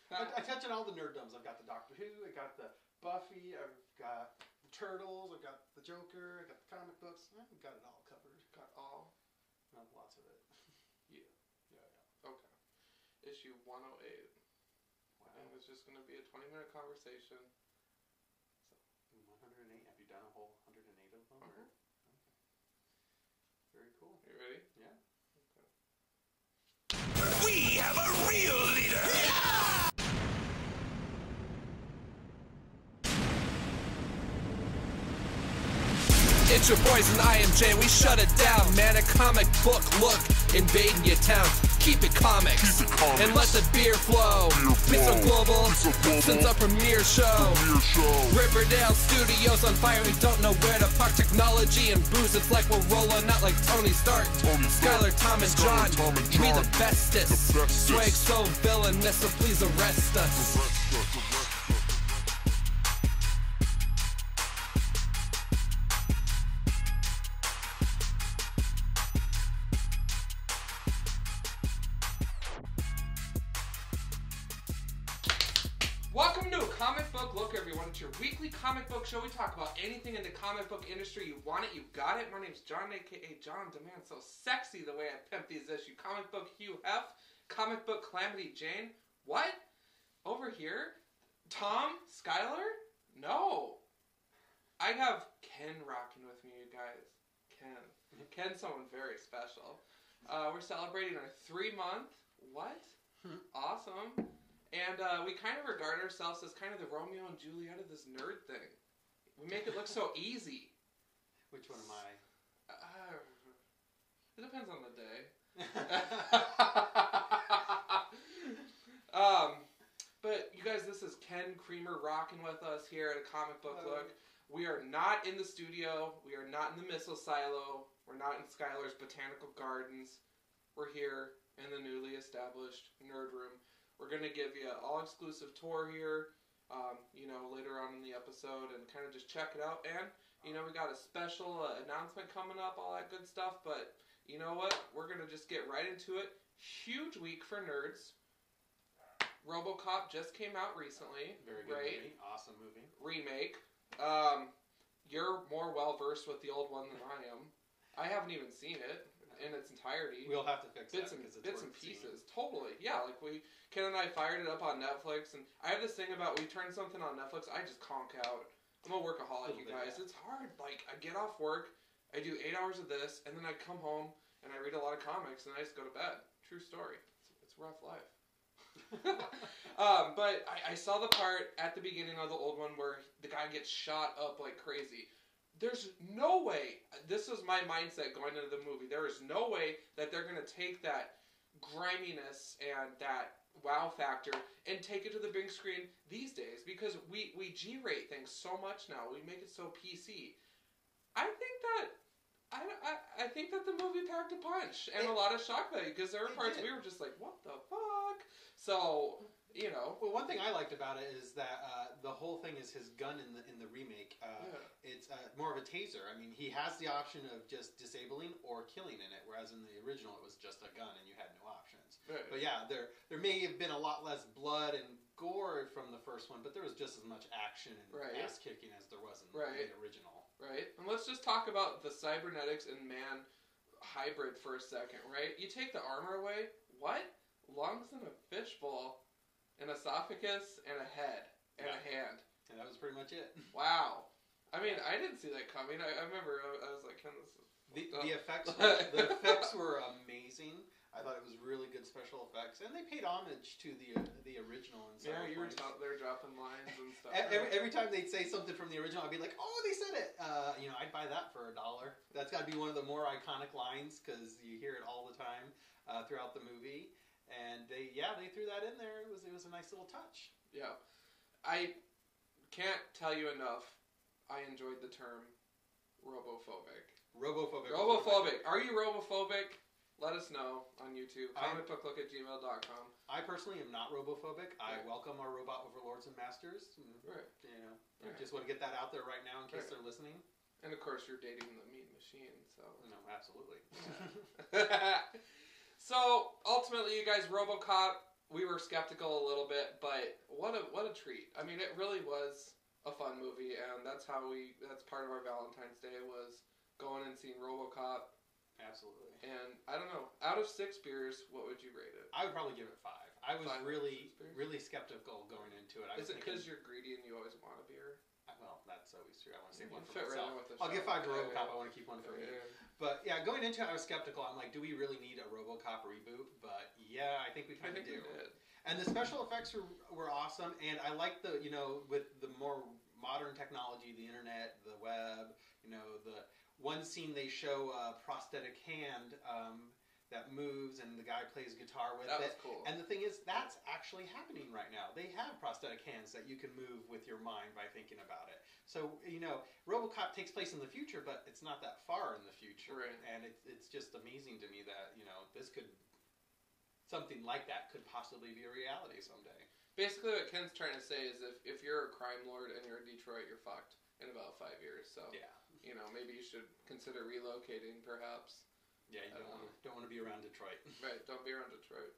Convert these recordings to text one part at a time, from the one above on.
I touch on all the nerddoms. I've got the Doctor Who, I got the Buffy, I've got the Turtles, I've got the Joker, I got the comic books. I've got it all covered. Got all? Not lots of it. Yeah. Okay. Issue 108. Wow. And it's just going to be a 20-minute conversation. So 108. Have you done a whole 108 of them? Uh-huh. Okay. Very cool. You ready? Yeah. Okay. We have a real leader! Yeah! It's your boys and I am Jay, we shut it down, man, a comic book look, invading your town, keep it comics, and let the beer flow, be so global, since our premiere show, Riverdale Studios on fire, we don't know where to park, technology and booze, it's like we're rolling out like Tony Stark, Skylar, Tom and John, we the bestest, swag so villainous, so please arrest us. Welcome to a comic book look, everyone. It's your weekly comic book show. We talk about anything in the comic book industry. You want it, you got it. My name's Jon, aka Jon Demand. So sexy the way I pimp these issues. Comic book Hugh Hef, comic book Calamity Jane. What? Over here? Tom? Skylar? No. I have Ken rocking with me, you guys. Ken's someone very special. We're celebrating our 3-month. What? Awesome. And we kind of regard ourselves as kind of the Romeo and Juliet of this nerd thing. We make it look so easy. Which one am I? It depends on the day. But you guys, this is Ken Creamer rocking with us here at a comic book look. We are not in the studio. We are not in the missile silo. We're not in Skylar's botanical gardens. We're here in the newly established nerd room. We're going to give you an all-exclusive tour here, later on in the episode and kind of just check it out. And, we got a special announcement coming up, all that good stuff. But, you know what? We're going to just get right into it. Huge week for nerds. Robocop just came out recently. Very good movie. Awesome movie. Remake. You're more well-versed with the old one than I am. I haven't even seen it in its entirety. We'll have to fix bits and pieces. Totally. Yeah, like Ken and I fired it up on Netflix, and I have this thing about we turn something on Netflix, I just conk out. I'm a workaholic, you guys. It's hard. Like, I get off work, I do 8 hours of this, and then I come home, and I read a lot of comics, and I just go to bed. True story. It's a rough life. But I saw the part at the beginning of the old one where the guy gets shot up like crazy. There's no way, this was my mindset going into the movie, there is no way that they're going to take that griminess and that wow factor and take it to the big screen these days, because we G-rate things so much now, we make it so PC. I think that the movie packed a punch and a lot of shock value, because there were parts we were just like, what the fuck? So, Well, one thing I liked about it is that the whole thing is his gun in the remake. It's more of a taser. I mean, he has the option of just disabling or killing in it, whereas in the original it was just a gun and you had no options. Right. But yeah, there may have been a lot less blood and gore from the first one, but there was just as much action and ass kicking as there was in the original. Right. And let's just talk about the cybernetics and man hybrid for a second, right? You take the armor away, what? Lungs in a fishbowl, an esophagus, and a head, and a hand. And that was pretty much it. Wow. I mean, I didn't see that coming. I remember I was like, this is the effects were amazing. I thought it was really good special effects, and they paid homage to the original. Yeah, you were they're dropping lines and stuff. Every time they'd say something from the original, I'd be like, "Oh, they said it!" I'd buy that for $1. That's got to be one of the more iconic lines because you hear it all the time throughout the movie. And they threw that in there. It was a nice little touch. Yeah, I can't tell you enough. I enjoyed the term robophobic. Robophobic. Are you robophobic? Let us know on YouTube. comicbooklook@gmail.com. I personally am not robophobic. I welcome our robot overlords and masters. Right. I just want to get that out there right now in case they're listening. And of course, you're dating the meat machine. So no, absolutely. So ultimately, you guys, Robocop we were skeptical a little bit, but what a treat. I mean, it really was a fun movie, and that's part of our Valentine's Day was going and seeing Robocop. Absolutely. And I don't know, out of 6 beers, what would you rate it? I would probably give it 5. I was 5 really skeptical going into it. Is it because you're greedy and you always want a beer? Well, that's always true. I want to save one for Fit right myself. in with the I'll give shot. 5 to Robocop. I want to keep one for me. But yeah, going into it, I was skeptical. I'm like, do we really need a Robocop reboot? But yeah, I think we kind of do. We did. And the special effects were awesome. And I like the, with the more modern technology, the internet, the web, the one scene they show a prosthetic hand that moves and the guy plays guitar with it. That was cool. And the thing is, that's actually happening right now. They have prosthetic hands that you can move with your mind by thinking about it. So, Robocop takes place in the future, but it's not that far in the future. Right. And it's just amazing to me that, something like that could possibly be a reality someday. Basically what Ken's trying to say is if you're a crime lord and you're in Detroit, you're fucked in about 5 years. So, yeah. Maybe you should consider relocating, perhaps. Yeah, you don't want to be around Detroit. Right, don't be around Detroit.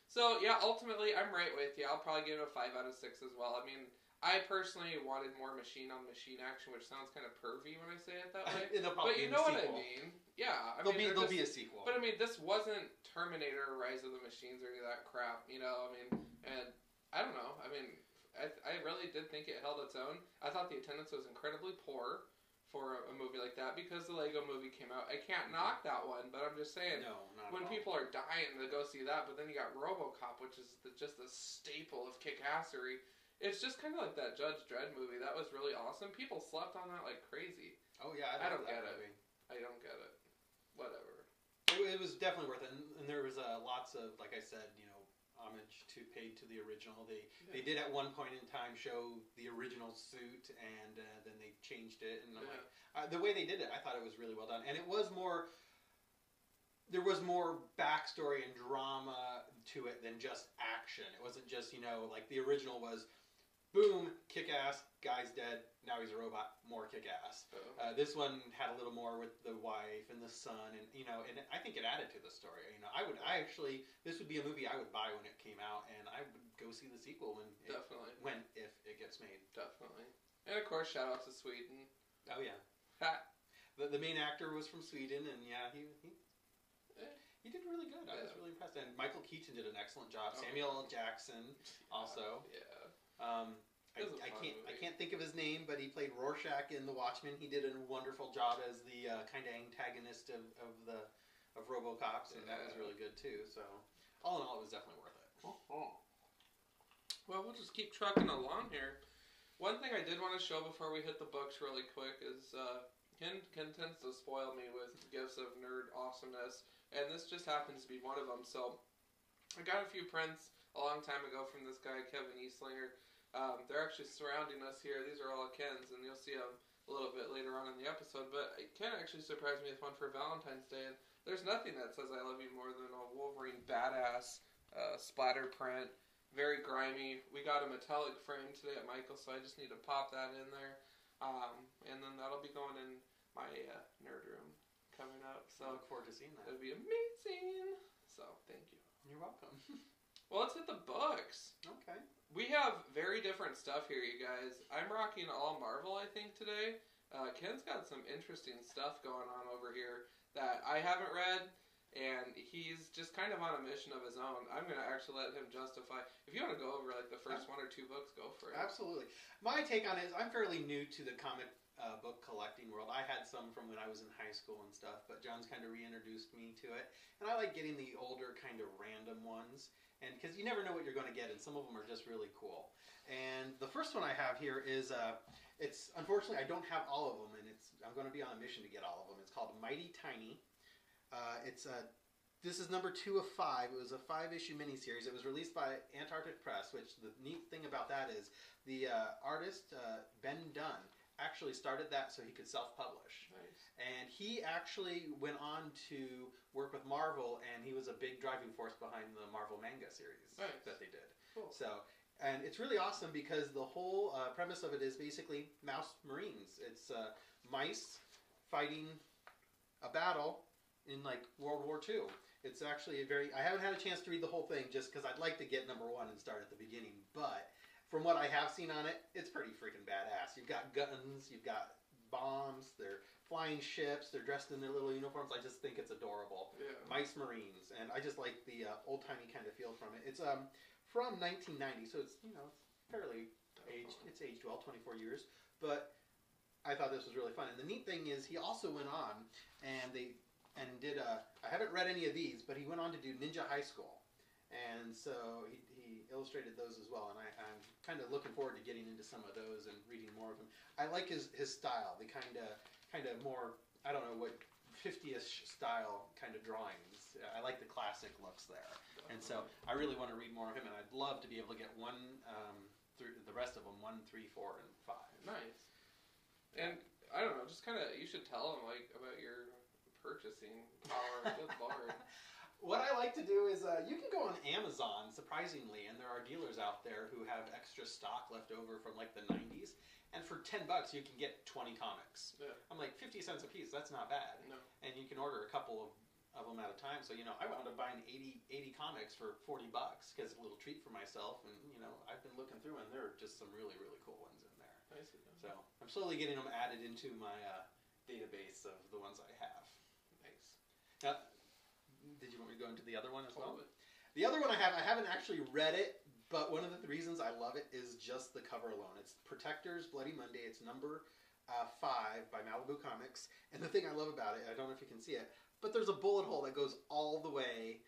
So, yeah, ultimately, I'm right with you. I'll probably give it a 5 out of 6 as well. I mean, I personally wanted more machine-on-machine action, which sounds kind of pervy when I say it that way. But you know what I mean. Yeah. There'll be a sequel. But, I mean, this wasn't Terminator, Rise of the Machines, or any of that crap, and I don't know. I mean, I really did think it held its own. I thought the attendance was incredibly poor for a movie like that because the Lego Movie came out. I can't knock that one, but I'm just saying, when people are dying to go see that, but then you got Robocop, which is just a staple of kick-assery. It's just kind of like that Judge Dredd movie. That was really awesome. People slept on that like crazy. Oh yeah, I don't get it. I don't get it. Whatever. It was definitely worth it, and there was lots of, like I said, homage paid to the original. They did at one point in time show the original suit, and then they changed it. And I'm like, the way they did it, I thought it was really well done. And it was more. There was more backstory and drama to it than just action. It wasn't just like the original was, boom, kick ass, guy's dead. Now he's a robot, more kick-ass. This one had a little more with the wife and the son, and and I think it added to the story. This would be a movie I would buy when it came out, and I would go see the sequel if it gets made. Definitely. And of course, shout out to Sweden. Oh yeah. The main actor was from Sweden, and yeah, he did really good. I was really impressed, and Michael Keaton did an excellent job. Samuel L. Jackson also. Yeah. I can't think of his name, but he played Rorschach in The Watchmen. He did a wonderful job as the kind of antagonist of Robocop, and that was really good too. So, all in all, it was definitely worth it. Well, we'll just keep trucking along here. One thing I did want to show before we hit the books really quick is Ken tends to spoil me with gifts of nerd awesomeness, and this just happens to be one of them. So, I got a few prints a long time ago from this guy, Kevin Eastlinger. They're actually surrounding us here. These are all Ken's, and you'll see them a little bit later on in the episode. But Ken actually surprised me with one for Valentine's Day, and there's nothing that says I love you more than a Wolverine badass splatter print. Very grimy. We got a metallic frame today at Michael's, so I just need to pop that in there. And then that'll be going in my nerd room coming up. So I look forward to seeing that. It'll be amazing. So, thank you. You're welcome. Well, let's hit the books. Okay. We have very different stuff here, you guys. I'm rocking all Marvel, I think, today. Ken's got some interesting stuff going on over here that I haven't read, and he's just kind of on a mission of his own. I'm going to actually let him justify. If you want to go over like the first 1 or 2 books, go for it. Absolutely. My take on it is I'm fairly new to the comic book collecting world. I had some from when I was in high school and stuff, but John's kind of reintroduced me to it. And I like getting the older kind of random ones. And because you never know what you're going to get, and some of them are just really cool. And the first one I have here is, it's unfortunately I don't have all of them, and I'm going to be on a mission to get all of them. It's called Mighty Tiny. This is number 2 of 5. It was a 5-issue miniseries. It was released by Antarctic Press, which the neat thing about that is the artist Ben Dunn actually started that so he could self-publish. Nice. And he actually went on to work with Marvel, and he was a big driving force behind the Marvel manga series that they did. Cool. So, and it's really awesome because the whole premise of it is basically mouse marines. It's mice fighting a battle in like World War II. It's actually I haven't had a chance to read the whole thing just because I'd like to get number 1 and start at the beginning. But from what I have seen on it, it's pretty freaking badass. You've got guns, you've got bombs, they're flying ships, they're dressed in their little uniforms. I just think it's adorable. Yeah. Mice Marines, and I just like the old-timey kind of feel from it. It's from 1990, so it's it's fairly aged. It's aged well, 24 years. But I thought this was really fun. And the neat thing is he also went on and did I haven't read any of these, but he went on to do Ninja High School. And so he illustrated those as well, and I'm kind of looking forward to getting into some of those and reading more of them. I like his style, the kind of more, I don't know, what 50-ish style kind of drawings. I like the classic looks there. And so I really want to read more of him, and I'd love to be able to get through the rest of them, 1, 3, 4, and 5. Nice. And I don't know, just kind of, you should tell them about your purchasing power. Good Lord. What I like to do is you can go on Amazon, surprisingly, and there are dealers out there who have extra stock left over from like the 90s, and for $10 you can get 20 comics. Yeah. I'm like, 50 cents a piece, that's not bad. No. And you can order a couple of them at a time. So, I wound up buying 80 comics for $40 because it's a little treat for myself, and I've been looking through, and there are just some really, really cool ones in there. I see. So I'm slowly getting them added into my database of the ones I have. Nice. Now, did you want me to go into the other one as well? Totally. The other one I haven't actually read it, but one of the reasons I love it is just the cover alone. It's Protectors, Bloody Monday. It's number 5 by Malibu Comics. And the thing I love about it, I don't know if you can see it, but there's a bullet hole that goes all the way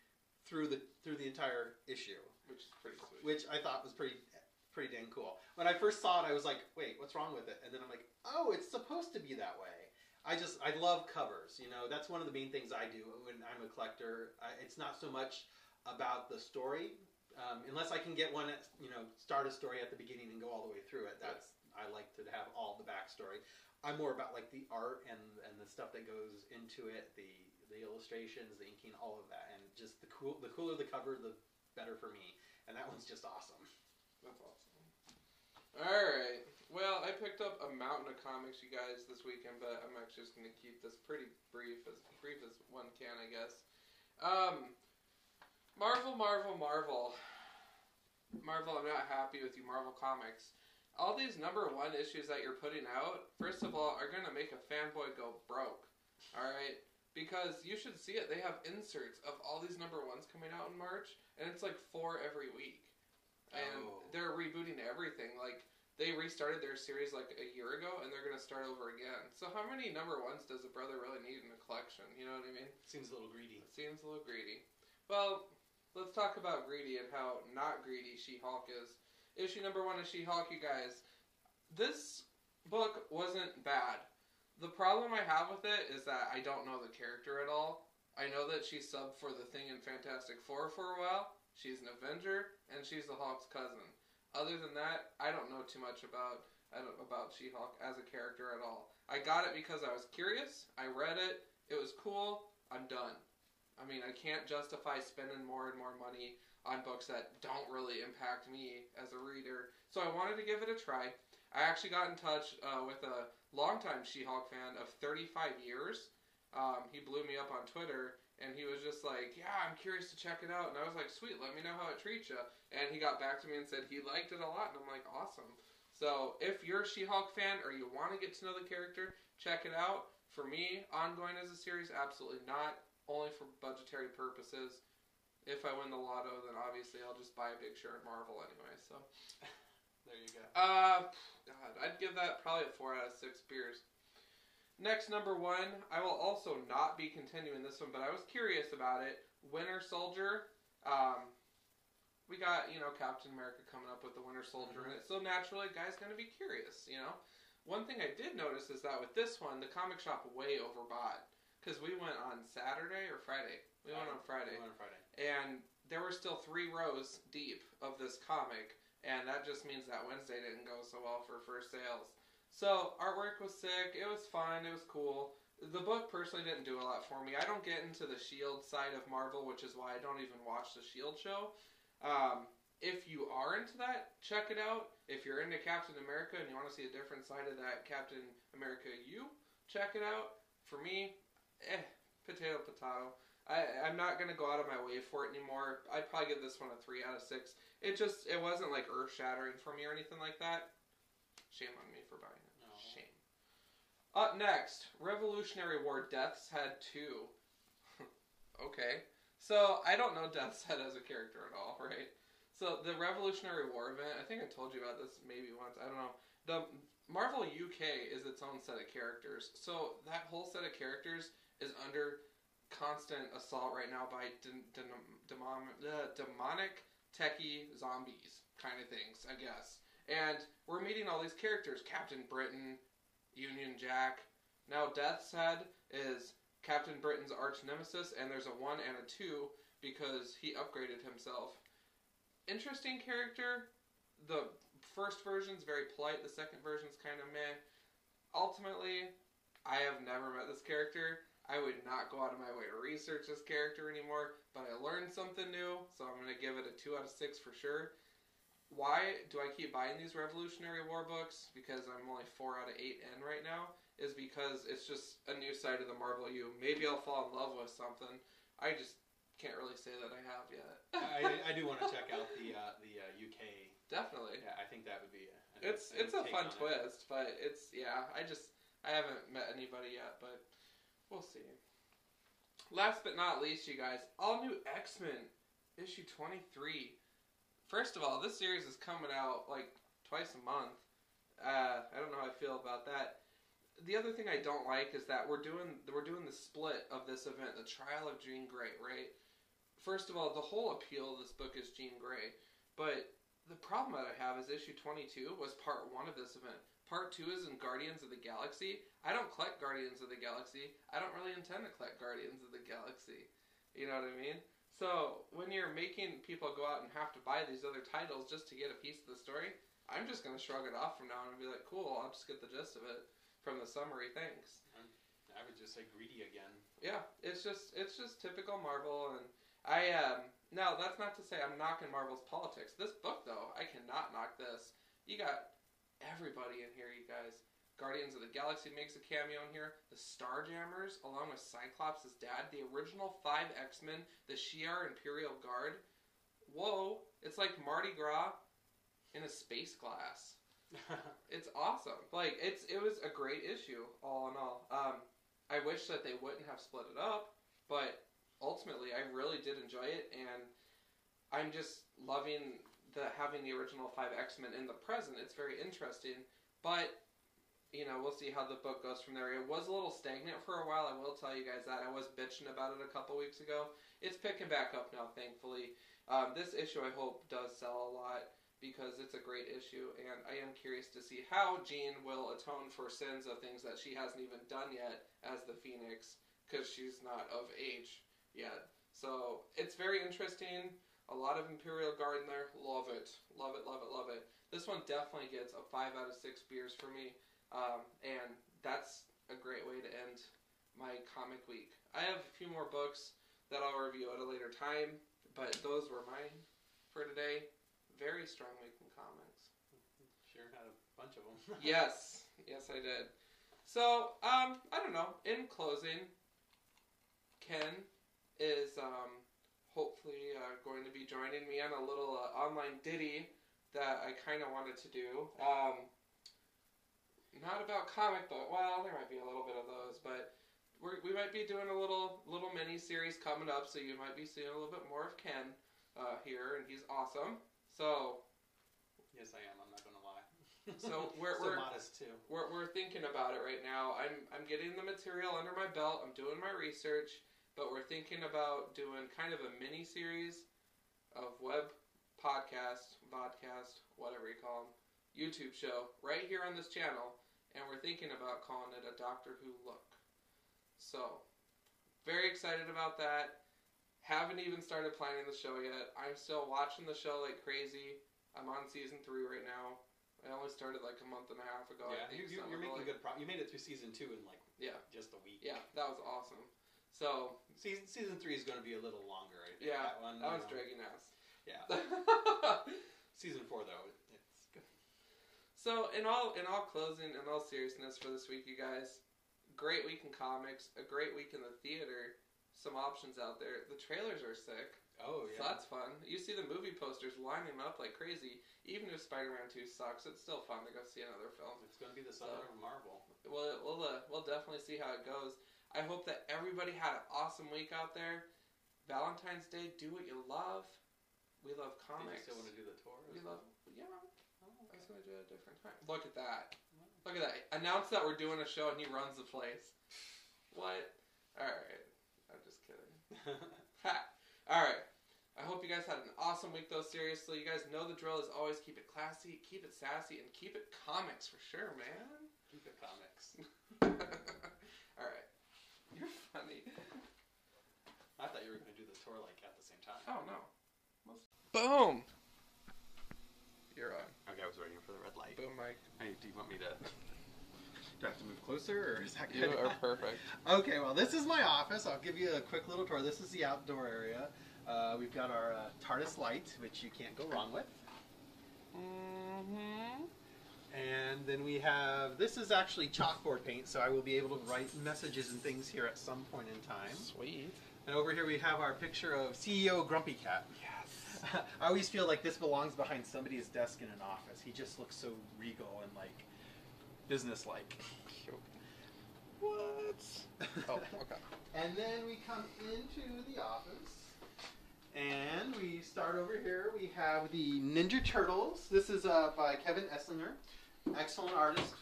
through the entire issue. Which is pretty sweet. Which I thought was pretty dang cool. When I first saw it, I was like, wait, what's wrong with it? And then I'm like, oh, it's supposed to be that way. I love covers. That's one of the main things I do when I'm a collector. It's not so much about the story, unless I can get one, start a story at the beginning and go all the way through it. I like to have all the backstory. I'm more about like the art and the stuff that goes into it, the illustrations, the inking, all of that, and just the cooler the cover, the better for me. And that one's just awesome. That's awesome. Alright. Well, I picked up a mountain of comics, you guys, this weekend, but I'm actually just going to keep this pretty brief as one can, I guess. Marvel, I'm not happy with you, Marvel Comics. All these number 1 issues that you're putting out, first of all, are going to make a fanboy go broke. Alright? Because you should see it. They have inserts of all these number 1s coming out in March, and it's like 4 every week. And they're rebooting everything. Like, they restarted their series like a year ago, and they're going to start over again. So how many number 1s does a brother really need in a collection? You know what I mean? Seems a little greedy. It seems a little greedy. Well, let's talk about greedy and how not greedy She-Hulk is. Issue number 1 of She-Hulk, you guys. This book wasn't bad. The problem I have with it is that I don't know the character at all. I know that she subbed for the Thing in Fantastic Four for a while. She's an Avenger, and she's the Hulk's cousin. Other than that, I don't know too much about She-Hulk as a character at all. I got it because I was curious. I read it. It was cool. I'm done. I mean, I can't justify spending more and more money on books that don't really impact me as a reader. So I wanted to give it a try. I actually got in touch with a longtime She-Hulk fan of 35 years. He blew me up on Twitter, and he was just like, yeah, I'm curious to check it out. And I was like, sweet, let me know how it treats you. And he got back to me and said he liked it a lot, and I'm like, awesome. So if you're a She-Hulk fan or you want to get to know the character, check it out. For me, ongoing as a series, absolutely not. Only for budgetary purposes. If I win the lotto, then obviously I'll just buy a big share of Marvel anyway, so. There you go. God, I'd give that probably a 4 out of 6 beers. Next, number 1, I will also not be continuing this one, but I was curious about it. Winter Soldier. We got, Captain America coming up with the Winter Soldier in it, so naturally, a guy's going to be curious, One thing I did notice is that with this one, the comic shop way overbought. Because we went on Saturday or Friday. We went on Friday. And there were still 3 rows deep of this comic. And that just means that Wednesday didn't go so well for first sales. So, artwork was sick. It was fun. It was cool. The book personally didn't do a lot for me. I don't get into the S.H.I.E.L.D. side of Marvel, which is why I don't even watch the S.H.I.E.L.D. show. If you are into that, check it out. If you're into Captain America and you want to see a different side of that Captain America check it out. For me, potato. I'm not going to go out of my way for it anymore. I'd probably give this one a 3 out of 6. It wasn't like earth-shattering for me or anything like that. Shame on me for buying it. No. Shame. Up next, Revolutionary War Death's Head 2. Okay. So, I don't know Death's Head as a character at all, right? So, the Revolutionary War event, I think I told you about this maybe once, I don't know. The Marvel UK is its own set of characters. So, that whole set of characters is under constant assault right now by demonic techie zombies kind of things, I guess. And we're meeting all these characters. Captain Britain, Union Jack. Now Death's Head is Captain Britain's arch nemesis, and there's a 1 and a 2 because he upgraded himself. Interesting character. The first version's very polite, the second version's kind of meh. Ultimately, I have never met this character. I would not go out of my way to research this character anymore, but I learned something new, so I'm going to give it a 2 out of 6 for sure. Why do I keep buying these Revolutionary War books? Because I'm only 4 out of 8 in right now, is because it's just a new side of the Marvel U. Maybe I'll fall in love with something. I just can't really say that I have yet. I do want to check out the UK. Definitely. Yeah, I think that would be it's a fun twist, but I haven't met anybody yet, but we'll see. Last but not least, you guys, all new X-Men, issue 23. First of all, this series is coming out like twice a month. I don't know how I feel about that. The other thing I don't like is that we're doing the split of this event, the trial of Jean Grey, right? First of all, the whole appeal of this book is Jean Grey, but the problem that I have is issue 22 was part 1 of this event. Part 2 is in Guardians of the Galaxy. I don't collect Guardians of the Galaxy. I don't really intend to collect Guardians of the Galaxy. You know what I mean? So, when you're making people go out and have to buy these other titles just to get a piece of the story, I'm just going to shrug it off from now on and be like, cool, I'll just get the gist of it from the summary, thanks. I would just say greedy again. Yeah, it's just typical Marvel, and now that's not to say I'm knocking Marvel's politics. This book, though, I cannot knock this. You got everybody in here, you guys. Guardians of the Galaxy makes a cameo in here. The Starjammers, along with Cyclops' dad. The original 5 X-Men. The Shi'ar Imperial Guard. Whoa, it's like Mardi Gras in a space glass. It's awesome. Like, it was a great issue, all in all. I wish that they wouldn't have split it up, but ultimately, I really did enjoy it, and I'm just loving having the original 5 X-Men in the present. It's very interesting, but, you know, we'll see how the book goes from there. It was a little stagnant for a while, I will tell you guys that. I was bitching about it a couple weeks ago. It's picking back up now, thankfully. This issue, I hope, does sell a lot, because it's a great issue, and I am curious to see how Jean will atone for sins of things that she hasn't even done yet as the Phoenix, because she's not of age yet. So, it's very interesting. A lot of Imperial Guard in there. Love it. Love it, love it, love it. This one definitely gets a 5 out of 6 beers for me, and that's a great way to end my comic week. I have a few more books that I'll review at a later time, but those were mine for today. Very strong week in comics. Sure had a bunch of them. Yes, I did. So, I don't know. In closing, Ken is hopefully going to be joining me on a little online ditty that I kind of wanted to do. Not about comic book. Well, there might be a little bit of those, but we might be doing a little mini series coming up, so you might be seeing a little bit more of Ken here, and he's awesome. So, yes, I am. I'm not going to lie. So we're modest too. We're thinking about it right now. I'm getting the material under my belt. I'm doing my research, but we're thinking about doing kind of a mini series of web podcast, vodcast, whatever you call them, YouTube show right here on this channel, and we're thinking about calling it a Doctor Who look. So, very excited about that. Haven't even started planning the show yet. I'm still watching the show like crazy. I'm on season 3 right now. I only started like a month and a half ago. Yeah, I think you're making good progress. You made it through season 2 in like just a week. Yeah, that was awesome. So season 3 is going to be a little longer. I think. Yeah, that one's dragging ass. Yeah. Season 4 though, it's good. So in all closing, in all seriousness for this week, you guys, great week in comics, a great week in the theater. some options out there. The trailers are sick. Oh, yeah. So that's fun. You see the movie posters lining up like crazy. Even if Spider-Man 2 sucks, it's still fun to go see another film. It's going to be the summer of Marvel. We'll definitely see how it goes. I hope that everybody had an awesome week out there. Valentine's Day, do what you love. We love comics. Do you still want to do the tour? Yeah. Oh, okay. I was going to do it at a different time. Look at that. Look at that. Announce that we're doing a show and he runs the place. What? Alright. I'm just kidding. Alright. I hope you guys had an awesome week, though, seriously. You guys know the drill is always keep it classy, keep it sassy, and keep it comics for sure, man. Keep it comics. Alright. You're funny. I thought you were going to do the tour, like, at the same time. Oh, no. Boom! You're on. Okay, I was waiting for the red light. Boom, Mike. Hey, do you want me to... Do I have to move closer, or is that You good? are perfect. Okay, well, this is my office. I'll give you a quick little tour. This is the outdoor area. We've got our TARDIS light, which you can't go wrong with. Mm-hmm. And then we have, this is actually chalkboard paint, so I will be able to write messages and things here at some point in time. Sweet. And over here we have our picture of CEO Grumpy Cat. Yes. I always feel like this belongs behind somebody's desk in an office. He just looks so regal and, like, business-like. Cute. What? Oh, okay. And then we come into the office. And we start over here. We have the Ninja Turtles. This is by Kevin Esslinger. Excellent artist.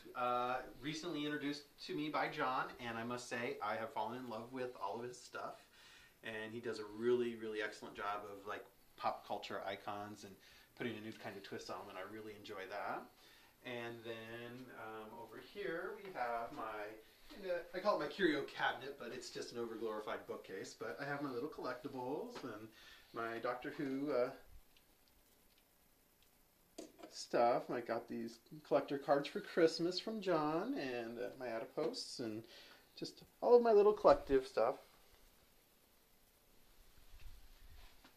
Recently introduced to me by John. And I must say, I have fallen in love with all of his stuff. And he does a really, really excellent job of, like, pop culture icons and putting a new kind of twist on them. And I really enjoy that. And then over here we have my... I call it my curio cabinet, but it's just an overglorified bookcase. But I have my little collectibles and my Doctor Who stuff. I got these collector cards for Christmas from John, and my Adiposts, and just all of my little collective stuff.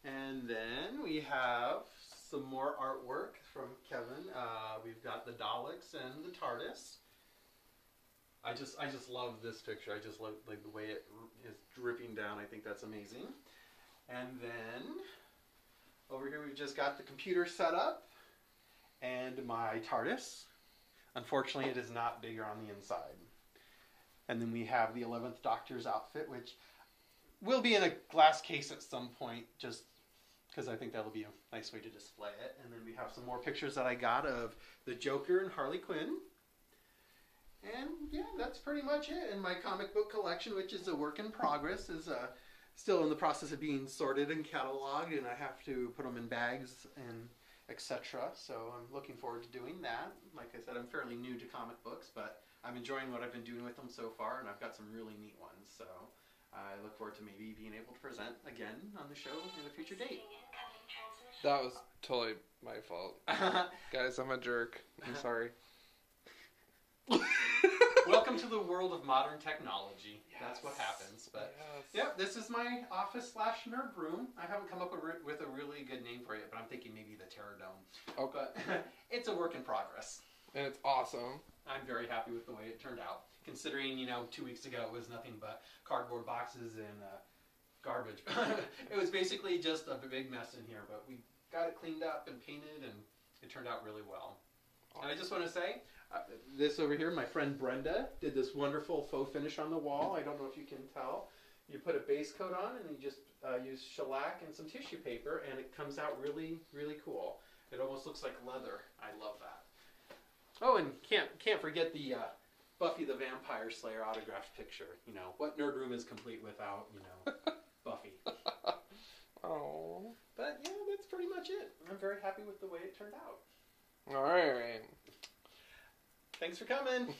And then we have some more artwork from Kevin. We've got the Daleks and the TARDIS. I just love this picture. I just love, like, the way it is dripping down. I think that's amazing. And then over here we've just got the computer set up and my TARDIS. Unfortunately, it is not bigger on the inside. And then we have the 11th Doctor's outfit, which will be in a glass case at some point, just because I think that'll be a nice way to display it. And then we have some more pictures that I got of the Joker and Harley Quinn. And yeah, that's pretty much it. And my comic book collection, which is a work in progress, is still in the process of being sorted and cataloged, and I have to put them in bags and etc. So I'm looking forward to doing that. Like I said, I'm fairly new to comic books, but I'm enjoying what I've been doing with them so far, and I've got some really neat ones. So I look forward to maybe being able to present again on the show in a future date. That was totally my fault. Guys, I'm a jerk. I'm sorry. Welcome to the world of modern technology. Yes. That's what happens. But yes. Yeah, this is my office/nerd room. I haven't come up with a really good name for it, but I'm thinking maybe the Terror Dome. Oh, but it's a work in progress. And it's awesome. I'm very happy with the way it turned out, considering 2 weeks ago it was nothing but cardboard boxes and garbage. It was basically just a big mess in here, but we got it cleaned up and painted, and it turned out really well. And I just want to say, this over here, my friend Brenda did this wonderful faux finish on the wall. I don't know if you can tell. You put a base coat on, and you just use shellac and some tissue paper, and it comes out really, really cool. It almost looks like leather. I love that. Oh, and can't forget the Buffy the Vampire Slayer autographed picture. What nerd room is complete without, Buffy? Oh. But yeah, that's pretty much it. I'm very happy with the way it turned out. All right. Thanks for coming.